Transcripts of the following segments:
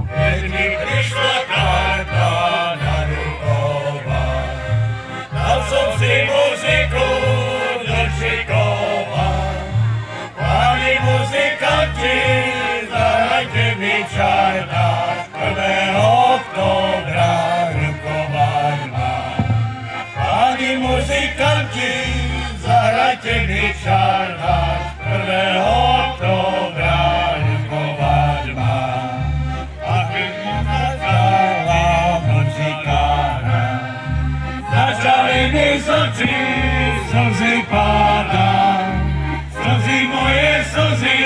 keď mi prišla karta na rukovách. Dal som si muziku do šikova. Páni muzikanti, zahrajte mi čardáš, 1. októbra rukovať mám. Páni muzikanti, zahrajte mi čardáš, 1. októbra rukovať mám. A keď mi nastala muzikára, začali mi z očí slzy pádať. Slzy moje slzy,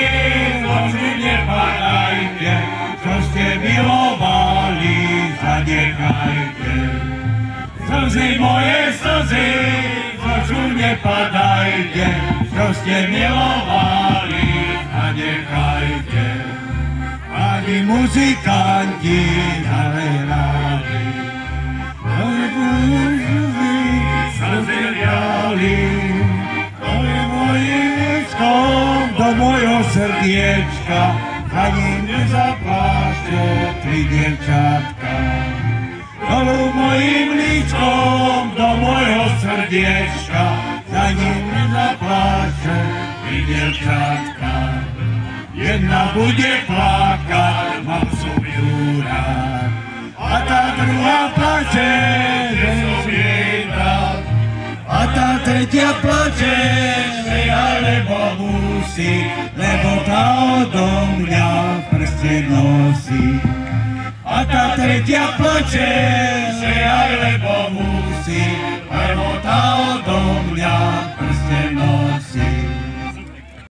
z očí nepadajte, čo ste milovali, zanechajte. Slzy moje slzy, z očí nepadajte, čo ste milovali, zanechajte. Páni muzikanti zahrali, slzy liali, do mojho srdiečka, za ním nezaplášte 3 dievčatka. Dolu mojím líčkom, do mojho srdiečka, za ním nezaplášte 3 dievčatka. Jedna bude plakať, mám som ju rád, a tá druhá plače, že som jej brat. A tá tretia plače, že ja lebo musí, lebo tá odo mňa v prste nosí. A tá tretia plače, že ja lebo musí, lebo tá odo